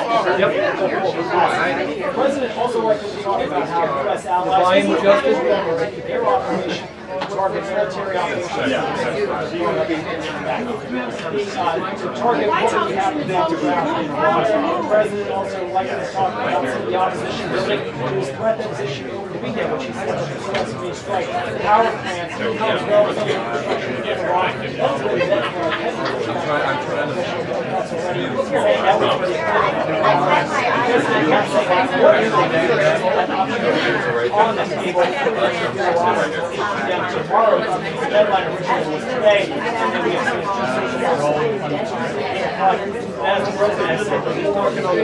The president also liked to talk about how U.S. allies their operation target military operations. To target what we have in the president also liked to talk about the opposition building to his threat that was issued over the weekend, which he said was supposed to be strike power plants as well as other infrastructure in Iran. That's really that for a on the table tomorrow, the deadline originally was today, and we have as the president said, he's working on the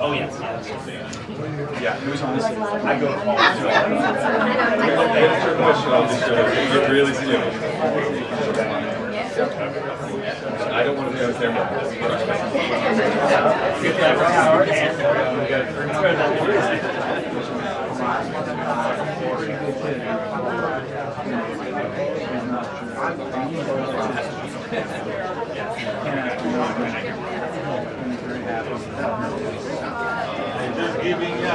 Oh, yes. Yeah, it was honestly, I go to home. You really see it. I don't want to be out there. Just giving you a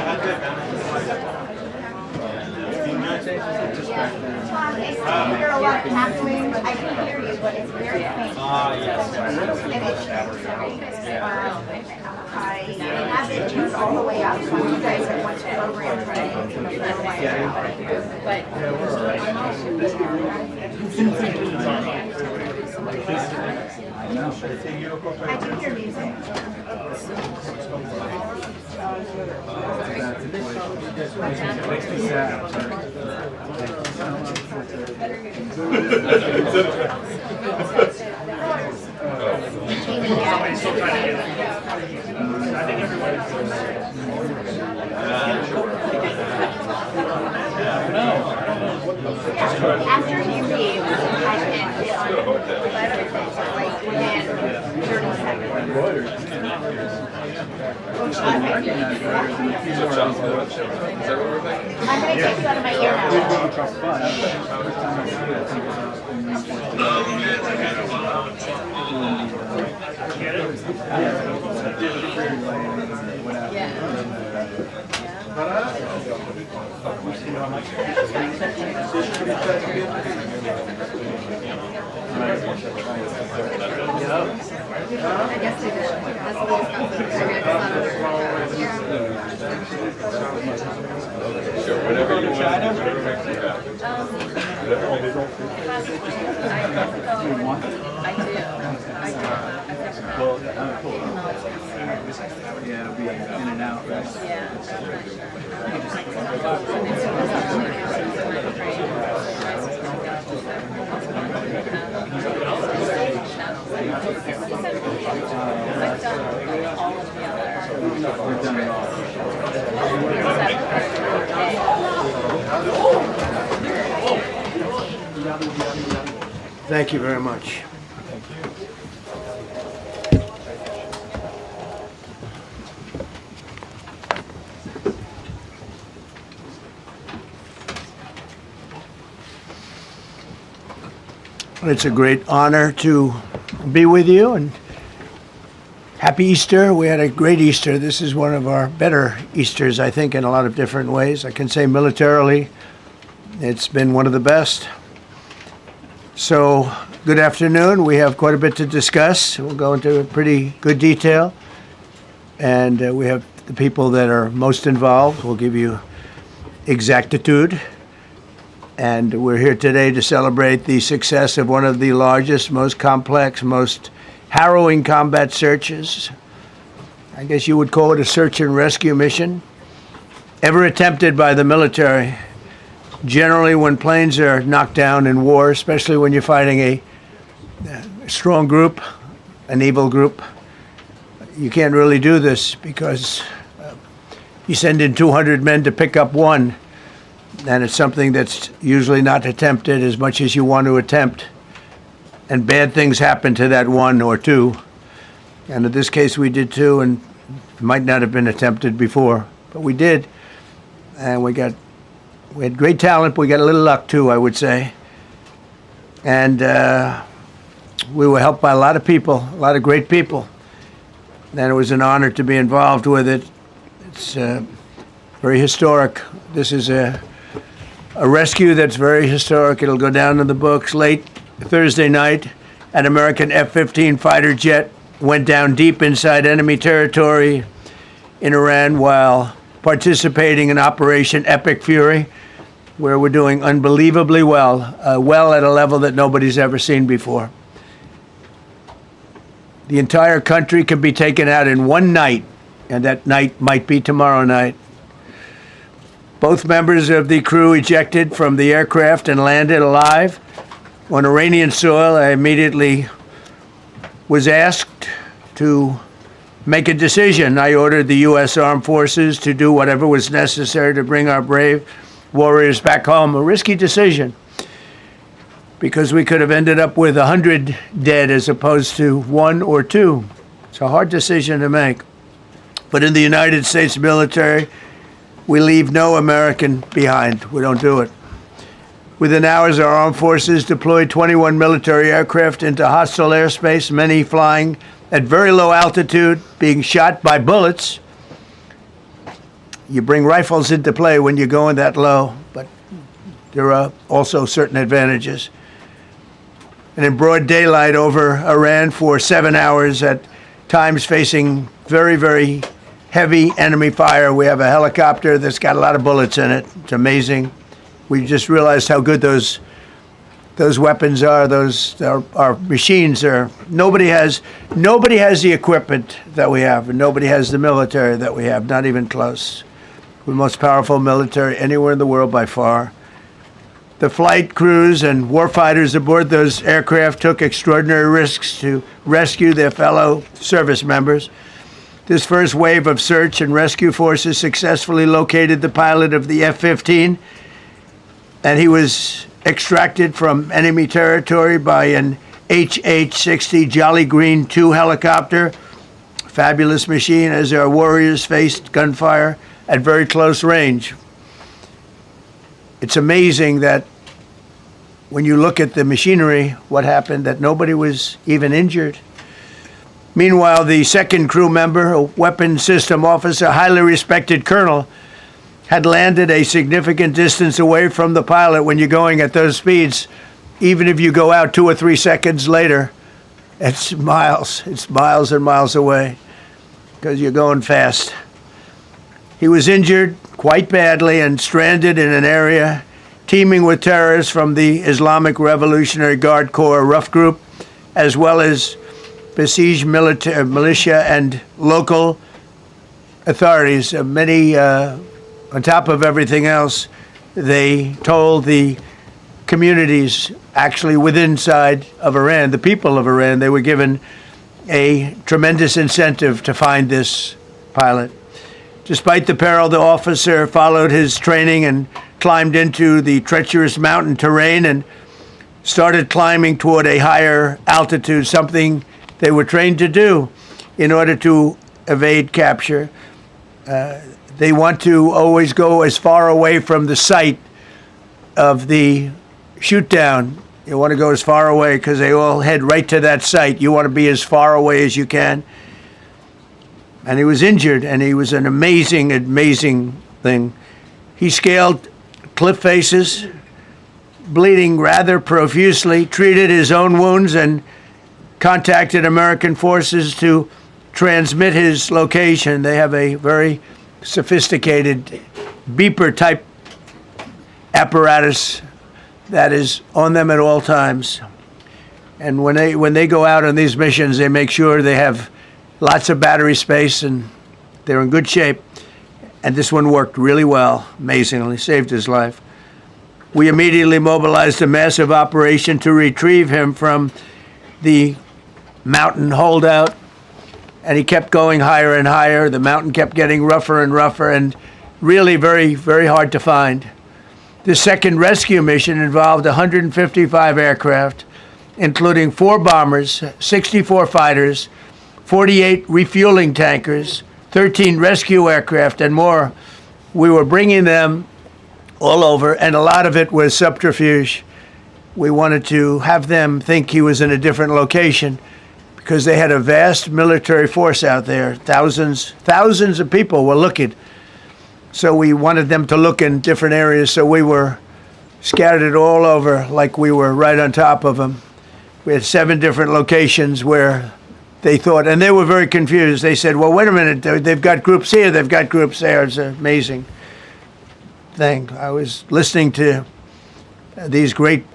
hear a lot happening. I can hear you, but it's very faint. yes. I have it tuned all the way up, so you guys have went to program training. But I can hear music. Makes me sad. Somebody's still trying to get it. I think everybody. After you leave, I can get on like within 30 seconds. I'm going to take you out of my ear now. I guess they did. That's the least Sure, whatever you want. Whatever makes you happy. I do. Well, cool. Yeah, it'll be in and out, right? Yeah. We've done it all. Thank you very much. It's a great honor to be with you, and happy Easter. We had a great Easter. This is one of our better Easters, I think, in a lot of different ways. I can say militarily, it's been one of the best. So, good afternoon. We have quite a bit to discuss. We'll go into pretty good detail. And we have the people that are most involved. We'll give you exactitude. And we're here today to celebrate the success of one of the largest, most complex, most harrowing combat searches. I guess you would call it a search and rescue mission ever attempted by the military. Generally, when planes are knocked down in war, especially when you're fighting a strong group, an evil group, you can't really do this because you send in 200 men to pick up one. And it's something that's usually not attempted as much as you want to attempt. And bad things happen to that one or two. And in this case, we did two, and it might not have been attempted before. But we did. And we had great talent. We got a little luck, too, I would say. And we were helped by a lot of people, a lot of great people. And it was an honor to be involved with it. It's very historic. This is a rescue that's very historic. It'll go down in the books. Late Thursday night, an American F-15 fighter jet went down deep inside enemy territory in Iran while participating in Operation Epic Fury, where we're doing unbelievably well, well at a level that nobody's ever seen before. The entire country can be taken out in one night, and that night might be tomorrow night. Both members of the crew ejected from the aircraft and landed alive. On Iranian soil, I immediately was asked to make a decision. I ordered the U.S. Armed Forces to do whatever was necessary to bring our brave warriors back home. A risky decision, because we could have ended up with 100 dead as opposed to 1 or 2. It's a hard decision to make. But in the United States military, we leave no American behind. We don't do it. Within hours, our armed forces deployed 21 military aircraft into hostile airspace, many flying at very low altitude, being shot by bullets. You bring rifles into play when you're going that low, but there are also certain advantages. And in broad daylight over Iran for 7 hours, at times facing very, very heavy enemy fire. We have a helicopter that's got a lot of bullets in it. It's amazing. We just realized how good those weapons are. Our machines are. Nobody has the equipment that we have, and nobody has the military that we have. Not even close. We're the most powerful military anywhere in the world by far. The flight crews and warfighters aboard those aircraft took extraordinary risks to rescue their fellow service members. This first wave of search and rescue forces successfully located the pilot of the F-15, and he was extracted from enemy territory by an HH-60 Jolly Green II helicopter. Fabulous machine as our warriors faced gunfire at very close range. It's amazing that when you look at the machinery, what happened, that nobody was even injured. Meanwhile, the second crew member, a weapons system officer, highly respected colonel, had landed a significant distance away from the pilot. When you're going at those speeds, even if you go out 2 or 3 seconds later, it's miles and miles away because you're going fast. He was injured quite badly and stranded in an area teeming with terrorists from the Islamic Revolutionary Guard Corps rough group, as well as besieged militia and local authorities. Many, on top of everything else, they told the communities actually within inside of Iran, the people of Iran, they were given a tremendous incentive to find this pilot. Despite the peril, the officer followed his training and climbed into the treacherous mountain terrain and started climbing toward a higher altitude, something they were trained to do in order to evade capture. They want to always go as far away from the site of the shoot down You want to go as far away because they all head right to that site. You want to be as far away as you can. And he was injured, and he was an amazing, amazing thing. He scaled cliff faces, bleeding rather profusely, treated his own wounds, and contacted American forces to transmit his location. They have a very sophisticated beeper-type apparatus that is on them at all times. And when they go out on these missions, they make sure they have lots of battery space and they're in good shape. And this one worked really well, amazingly, saved his life. We immediately mobilized a massive operation to retrieve him from the mountain holdout. And he kept going higher and higher. The mountain kept getting rougher and rougher and really very, very hard to find. The second rescue mission involved 155 aircraft, including 4 bombers, 64 fighters, 48 refueling tankers, 13 rescue aircraft, and more. We were bringing them all over, and a lot of it was subterfuge. We wanted to have them think he was in a different location because they had a vast military force out there. Thousands of people were looking. So we wanted them to look in different areas, so we were scattered it all over like we were right on top of them. We had 7 different locations where they thought, and they were very confused. They said, well, wait a minute, they've got groups here, they've got groups there. It's an amazing thing. I was listening to these great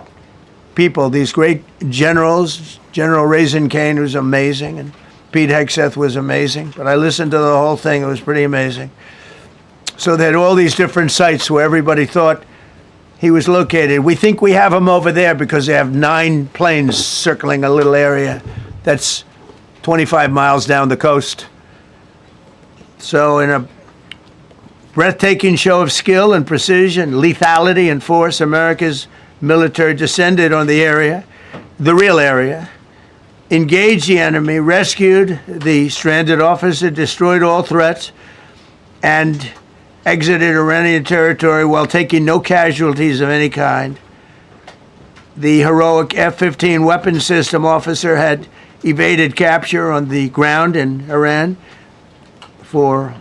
people, these great generals. General Raisin Kane was amazing, and Pete Hegseth was amazing. But I listened to the whole thing. It was pretty amazing. So they had all these different sites where everybody thought he was located. We think we have him over there because they have 9 planes circling a little area that's 25 miles down the coast. So in a breathtaking show of skill and precision, lethality and force, America's military descended on the area, the real area, engaged the enemy, rescued the stranded officer, destroyed all threats, and exited Iranian territory while taking no casualties of any kind. The heroic F-15 weapon system officer had evaded capture on the ground in Iran for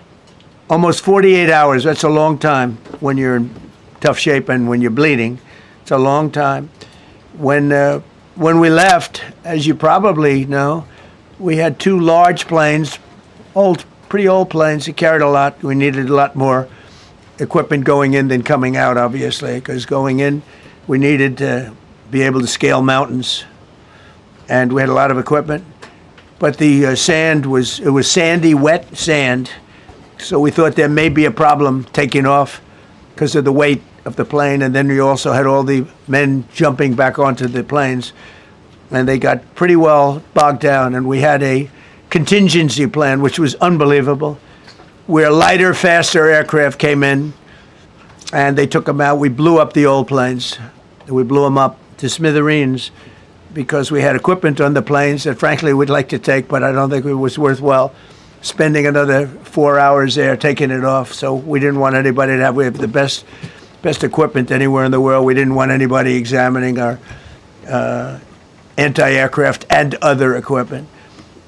almost 48 hours. That's a long time when you're in tough shape and when you're bleeding. It's a long time. When we left, as you probably know, we had 2 large planes, pretty old planes that carried a lot. We needed a lot more equipment going in than coming out, obviously, because going in, we needed to be able to scale mountains, and we had a lot of equipment. But the sand was sandy, wet sand, so we thought there may be a problem taking off because of the weight of the plane, and then we also had all the men jumping back onto the planes, and they got pretty well bogged down, and we had a contingency plan, which was unbelievable, where lighter, faster aircraft came in, and they took them out. We blew up the old planes. We blew them up to smithereens because we had equipment on the planes that, frankly, we'd like to take, but I don't think it was worthwhile spending another 4 hours there taking it off. So we didn't want anybody to have. We have the best equipment anywhere in the world. We didn't want anybody examining our anti-aircraft and other equipment.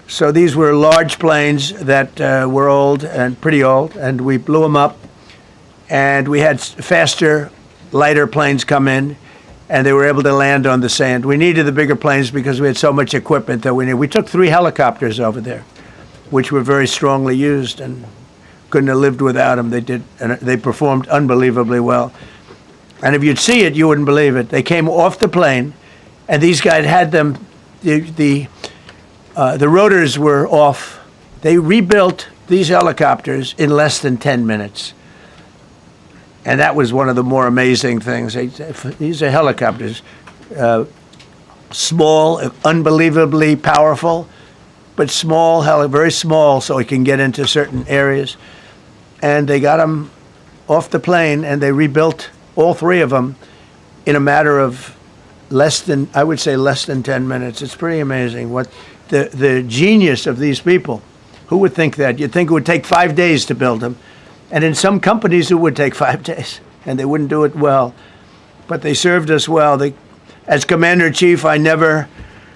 So these were large planes that were old and pretty old, and we blew them up. And we had faster, lighter planes come in, and they were able to land on the sand. We needed the bigger planes because we had so much equipment that we needed. We took 3 helicopters over there, which were very strongly used and couldn't have lived without them. They did, and they performed unbelievably well. And if you'd see it, you wouldn't believe it. They came off the plane, and these guys had them. The rotors were off. They rebuilt these helicopters in less than 10 minutes. And that was one of the more amazing things. These are helicopters, small, unbelievably powerful, but small, very small, so it can get into certain areas. And they got them off the plane, and they rebuilt all 3 of them in a matter of less than 10 minutes. It's pretty amazing what the genius of these people. Who would think that? You'd think it would take 5 days to build them. And in some companies, it would take 5 days, and they wouldn't do it well. But they served us well. As Commander-in-Chief, I never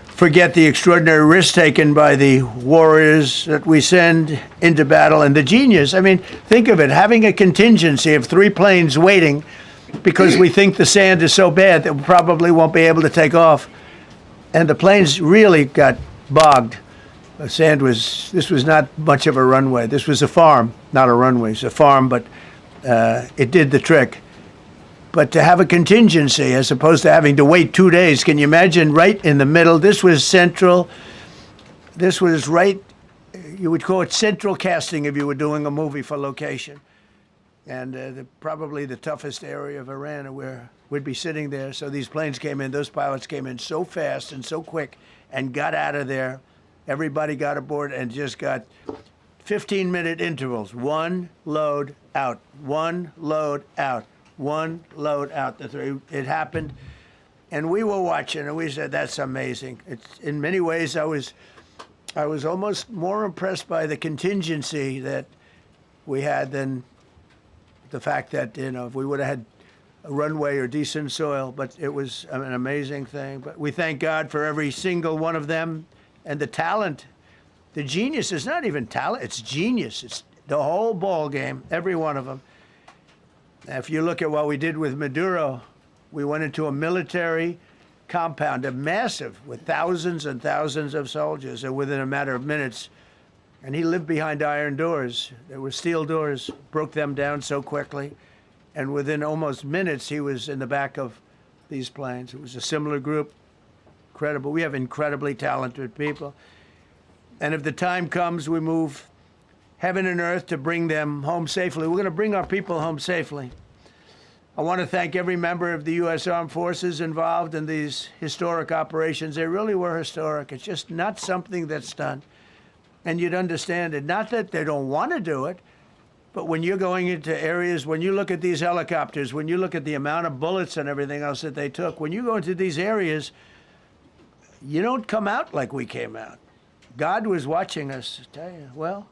forget the extraordinary risk taken by the warriors that we send into battle and the genius. I mean, think of it, having a contingency of 3 planes waiting because we think the sand is so bad that we probably won't be able to take off. And the planes really got bogged. The sand this was not much of a runway. This was a farm, not a runway. It's a farm, but it did the trick. But to have a contingency as opposed to having to wait 2 days, can you imagine, right in the middle? This was central. This was right, you would call it central casting if you were doing a movie for location. And probably the toughest area of Iran where we'd be sitting there. So these planes came in, those pilots came in so fast and so quick and got out of there. Everybody got aboard and just got 15-minute intervals. 1 load out, 1 load out, 1 load out. It happened. And we were watching and we said, that's amazing. In many ways, I was almost more impressed by the contingency that we had than the fact that, if we would have had a runway or decent soil, but it was an amazing thing. But we thank God for every single one of them and the talent. The genius is not even talent, it's genius. It's the whole ball game, every one of them. If you look at what we did with Maduro, we went into a military compound, a massive, with thousands and thousands of soldiers, and within a matter of minutes, and he lived behind iron doors. There were steel doors, broke them down so quickly. And within almost minutes, he was in the back of these planes. It was a similar group. Incredible. We have incredibly talented people. And if the time comes, we move heaven and earth to bring them home safely. We're going to bring our people home safely. I want to thank every member of the U.S. Armed Forces involved in these historic operations. They really were historic. It's just not something that's done. And you'd understand it. Not that they don't want to do it, but when you're going into areas, when you look at these helicopters, when you look at the amount of bullets and everything else that they took, when you go into these areas, you don't come out like we came out. God was watching us, I tell you. Well,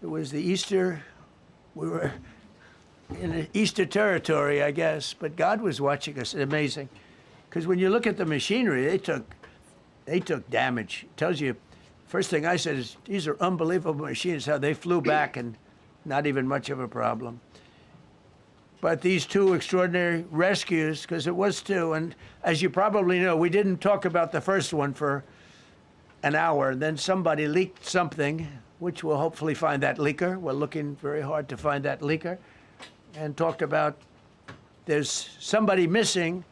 it was the Easter, we were in Easter territory, I guess, but God was watching us. Amazing. Because when you look at the machinery, they took damage. It tells you, first thing I said is, these are unbelievable machines, how they flew back and not even much of a problem. But these 2 extraordinary rescues, because it was 2, and as you probably know, we didn't talk about the first one for an hour, and then somebody leaked something, which we'll hopefully find that leaker. We're looking very hard to find that leaker, and talked about there's somebody missing.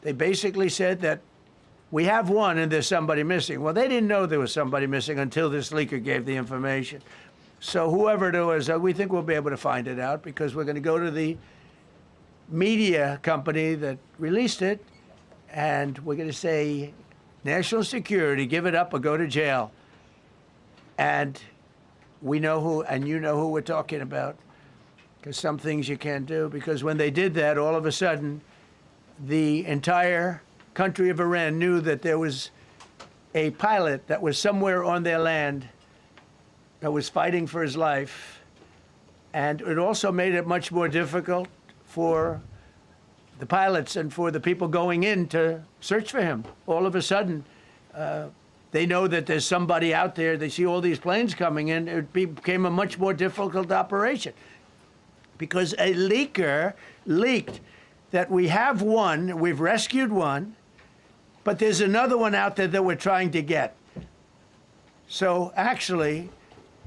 They basically said that we have one and there's somebody missing. Well, they didn't know there was somebody missing until this leaker gave the information. So whoever it was, we think we'll be able to find it out because we're going to go to the media company that released it, and we're going to say, national security, give it up or go to jail. And we know who, and you know who we're talking about, because some things you can't do. Because when they did that, all of a sudden, the entire country of Iran knew that there was a pilot that was somewhere on their land that was fighting for his life. And it also made it much more difficult for the pilots and for the people going in to search for him. All of a sudden, they know that there's somebody out there. They see all these planes coming in. It became a much more difficult operation because a leaker leaked that we have one, we've rescued one, but there's another one out there that we're trying to get. So actually,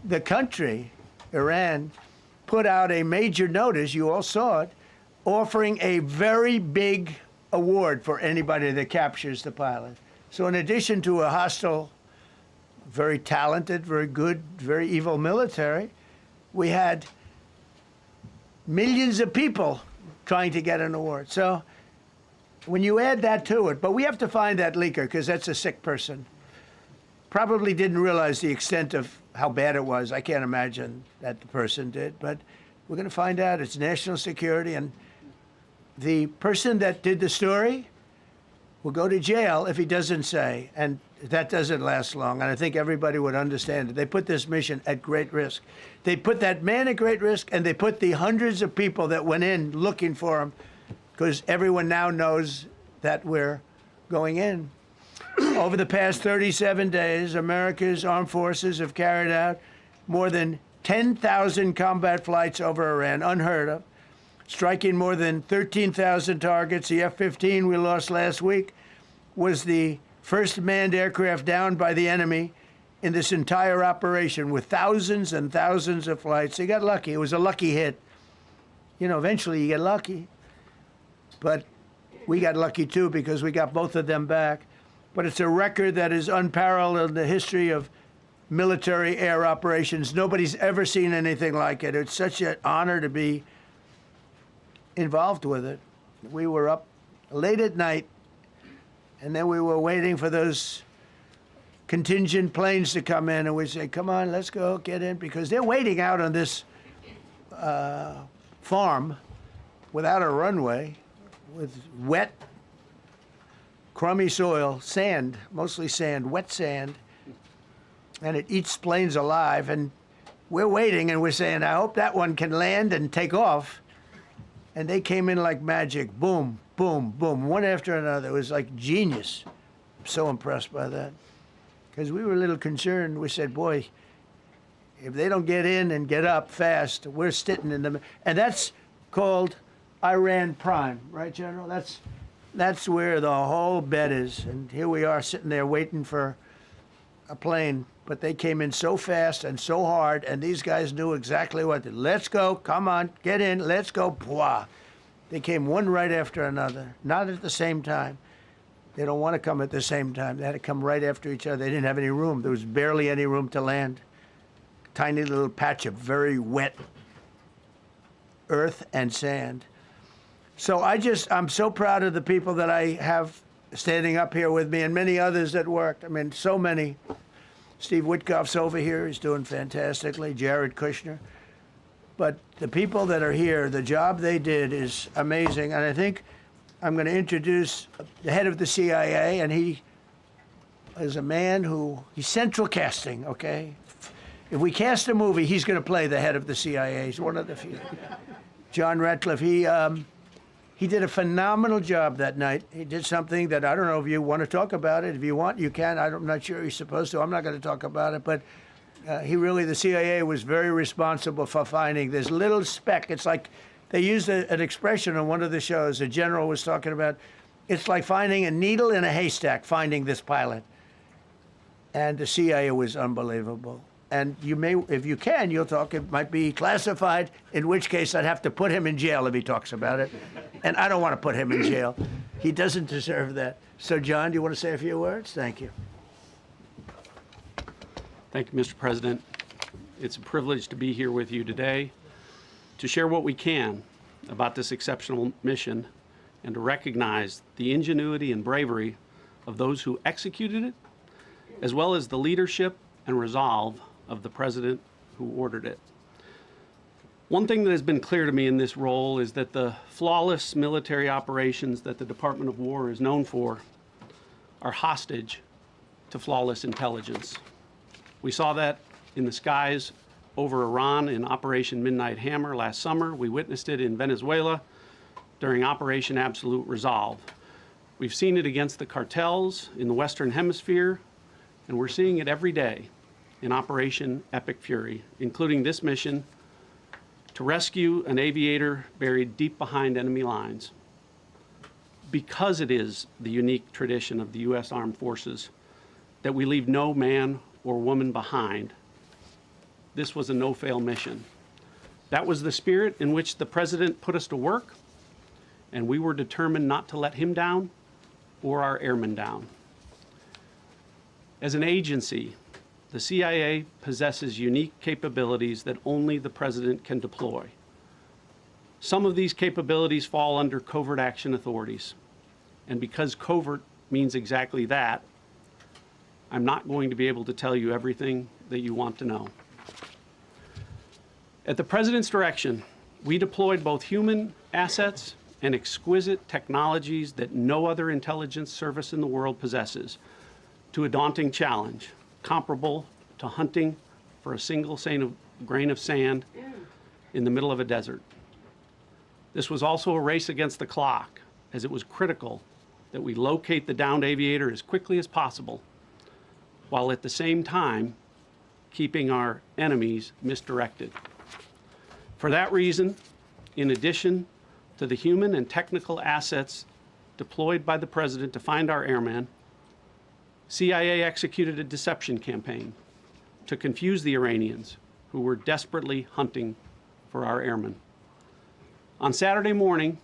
the country, Iran, put out a major notice, you all saw it, offering a very big award for anybody that captures the pilot. So in addition to a hostile, very talented, very good, very evil military, we had millions of people trying to get an award. So when you add that to it, but we have to find that leaker because that's a sick person. Probably didn't realize the extent of how bad it was. I can't imagine that the person did, but we're going to find out. It's national security, and the person that did the story will go to jail if he doesn't say, and that doesn't last long, and I think everybody would understand it. They put this mission at great risk. They put that man at great risk, and they put the hundreds of people that went in looking for him, because everyone now knows that we're going in. Over the past 37 days, America's armed forces have carried out more than 10,000 combat flights over Iran, unheard of, striking more than 13,000 targets. The F-15 we lost last week was the first manned aircraft downed by the enemy in this entire operation, with thousands and thousands of flights. They got lucky. It was a lucky hit. You know, eventually you get lucky. But we got lucky too because we got both of them back. But it's a record that is unparalleled in the history of military air operations. Nobody's ever seen anything like it. It's such an honor to be involved with it. We were up late at night, and then we were waiting for those contingent planes to come in, and we say, come on, let's go, get in, because they're waiting out on this farm without a runway, with wet, crummy soil, sand, mostly sand, wet sand, and it eats planes alive, and we're waiting, and we're saying, I hope that one can land and take off. And they came in like magic, boom, boom, boom, one after another. It was like genius. I'm so impressed by that. Because we were a little concerned. We said, boy, if they don't get in and get up fast, we're sitting in them. And that's called Iran Prime, right, General? That's where the whole bet is. And here we are sitting there waiting for a plane. But they came in so fast and so hard, and these guys knew exactly what to do. Let's go, come on, get in, let's go, blah. They came one right after another, not at the same time. They don't want to come at the same time. They had to come right after each other. They didn't have any room. There was barely any room to land. Tiny little patch of very wet earth and sand. So I'm so proud of the people that I have standing up here with me and many others that worked. I mean, so many. Steve Witkoff's over here. He's doing fantastically. Jared Kushner. But the people that are here, the job they did is amazing. And I think I'm going to introduce the head of the CIA, and he is a man he's central casting, okay? If we cast a movie, he's going to play the head of the CIA. He's one of the few. John Ratcliffe, he did a phenomenal job that night. He did something that I don't know if you want to talk about it. If you want, you can. I'm not sure he's supposed to. I'm not going to talk about it. But the CIA was very responsible for finding this little speck. It's like they used an expression on one of the shows. A general was talking about, it's like finding a needle in a haystack, finding this pilot. And the CIA was unbelievable. And you may, if you can, you'll talk. It might be classified, in which case I'd have to put him in jail if he talks about it. And I don't want to put him in jail. He doesn't deserve that. So, John, do you want to say a few words? Thank you. Thank you, Mr. President. It's a privilege to be here with you today to share what we can about this exceptional mission and to recognize the ingenuity and bravery of those who executed it, as well as the leadership and resolve of the President who ordered it. One thing that has been clear to me in this role is that the flawless military operations that the Department of War is known for are hostage to flawless intelligence. We saw that in the skies over Iran in Operation Midnight Hammer last summer. We witnessed it in Venezuela during Operation Absolute Resolve. We've seen it against the cartels in the Western Hemisphere, and we're seeing it every day in Operation Epic Fury, including this mission to rescue an aviator buried deep behind enemy lines. Because it is the unique tradition of the U.S. Armed Forces that we leave no man or woman behind, this was a no-fail mission. That was the spirit in which the President put us to work, and we were determined not to let him down or our airmen down. As an agency, the CIA possesses unique capabilities that only the President can deploy. Some of these capabilities fall under covert action authorities. And because covert means exactly that, I'm not going to be able to tell you everything that you want to know. At the President's direction, we deployed both human assets and exquisite technologies that no other intelligence service in the world possesses to a daunting challenge, comparable to hunting for a single grain of sand in the middle of a desert. This was also a race against the clock, as it was critical that we locate the downed aviator as quickly as possible, while at the same time keeping our enemies misdirected. For that reason, in addition to the human and technical assets deployed by the President to find our airman, CIA executed a deception campaign to confuse the Iranians who were desperately hunting for our airmen. On Saturday morning,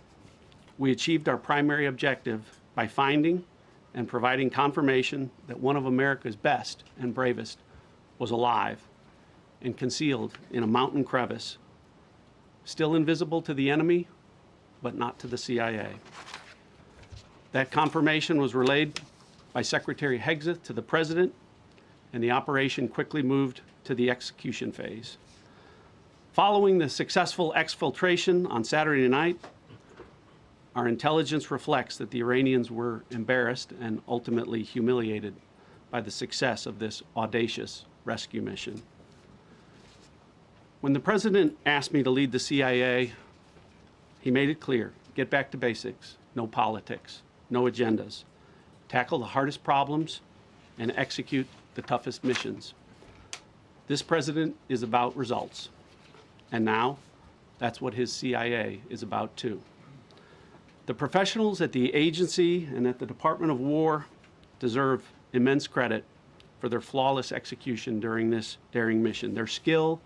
we achieved our primary objective by finding and providing confirmation that one of America's best and bravest was alive and concealed in a mountain crevice, still invisible to the enemy, but not to the CIA. That confirmation was relayed by Secretary Hegseth to the President, and the operation quickly moved to the execution phase. Following the successful exfiltration on Saturday night, our intelligence reflects that the Iranians were embarrassed and ultimately humiliated by the success of this audacious rescue mission. When the President asked me to lead the CIA, he made it clear: get back to basics, no politics, no agendas, tackle the hardest problems, and execute the toughest missions. This President is about results, and now that's what his CIA is about too. The professionals at the agency and at the Department of War deserve immense credit for their flawless execution during this daring mission. Their skill,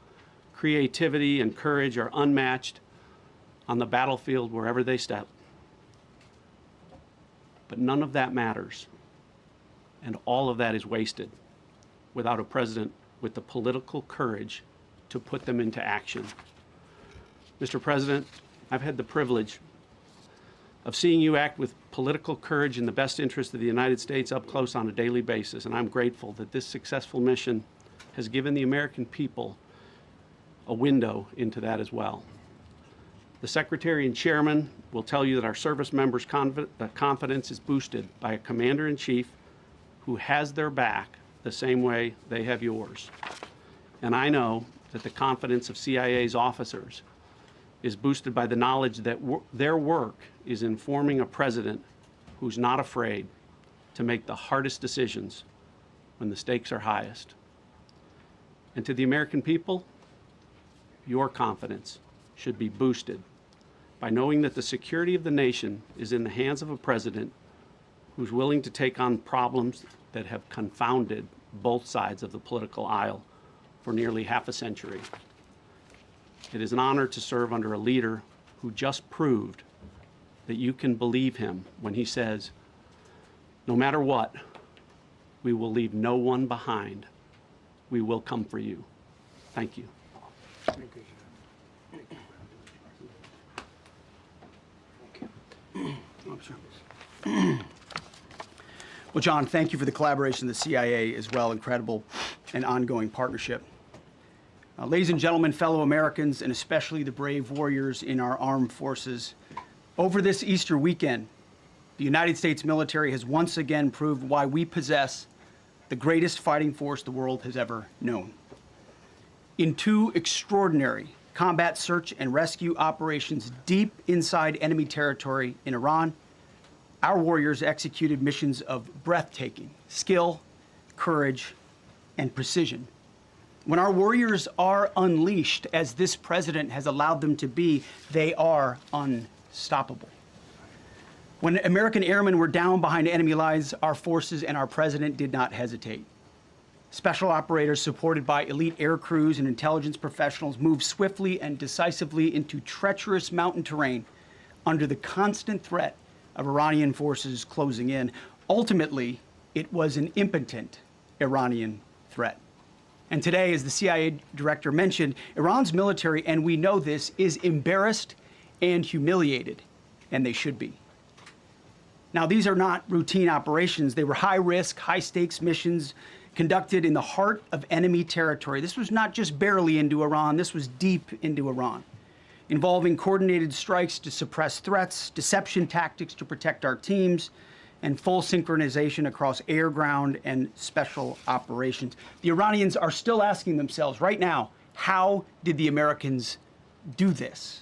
creativity, and courage are unmatched on the battlefield wherever they step. But none of that matters, and all of that is wasted without a president with the political courage to put them into action. Mr. President, I've had the privilege of seeing you act with political courage in the best interest of the United States up close on a daily basis, and I'm grateful that this successful mission has given the American people a window into that as well. The Secretary and Chairman will tell you that our service members' confidence is boosted by a Commander-in-Chief who has their back the same way they have yours. And I know that the confidence of CIA's officers is boosted by the knowledge that their work is informing a president who's not afraid to make the hardest decisions when the stakes are highest. And to the American people, your confidence should be boosted by knowing that the security of the nation is in the hands of a president who's willing to take on problems that have confounded both sides of the political aisle for nearly half a century. It is an honor to serve under a leader who just proved that you can believe him when he says, no matter what, we will leave no one behind. We will come for you. Thank you. Well, John, thank you for the collaboration of the CIA as well. Incredible and ongoing partnership. Ladies and gentlemen, fellow Americans, and especially the brave warriors in our armed forces, over this Easter weekend, the United States military has once again proved why we possess the greatest fighting force the world has ever known. In two extraordinary combat search and rescue operations deep inside enemy territory in Iran, our warriors executed missions of breathtaking skill, courage, and precision. When our warriors are unleashed, as this president has allowed them to be, they are unstoppable. When American airmen were down behind enemy lines, our forces and our president did not hesitate. Special operators supported by elite air crews and intelligence professionals moved swiftly and decisively into treacherous mountain terrain under the constant threat of Iranian forces closing in. Ultimately, it was an impotent Iranian threat. And today, as the CIA director mentioned, Iran's military, and we know this, is embarrassed and humiliated, and they should be. Now, these are not routine operations. They were high-risk, high-stakes missions conducted in the heart of enemy territory. This was not just barely into Iran, this was deep into Iran, involving coordinated strikes to suppress threats, deception tactics to protect our teams, and full synchronization across air, ground, and special operations. The Iranians are still asking themselves right now, how did the Americans do this?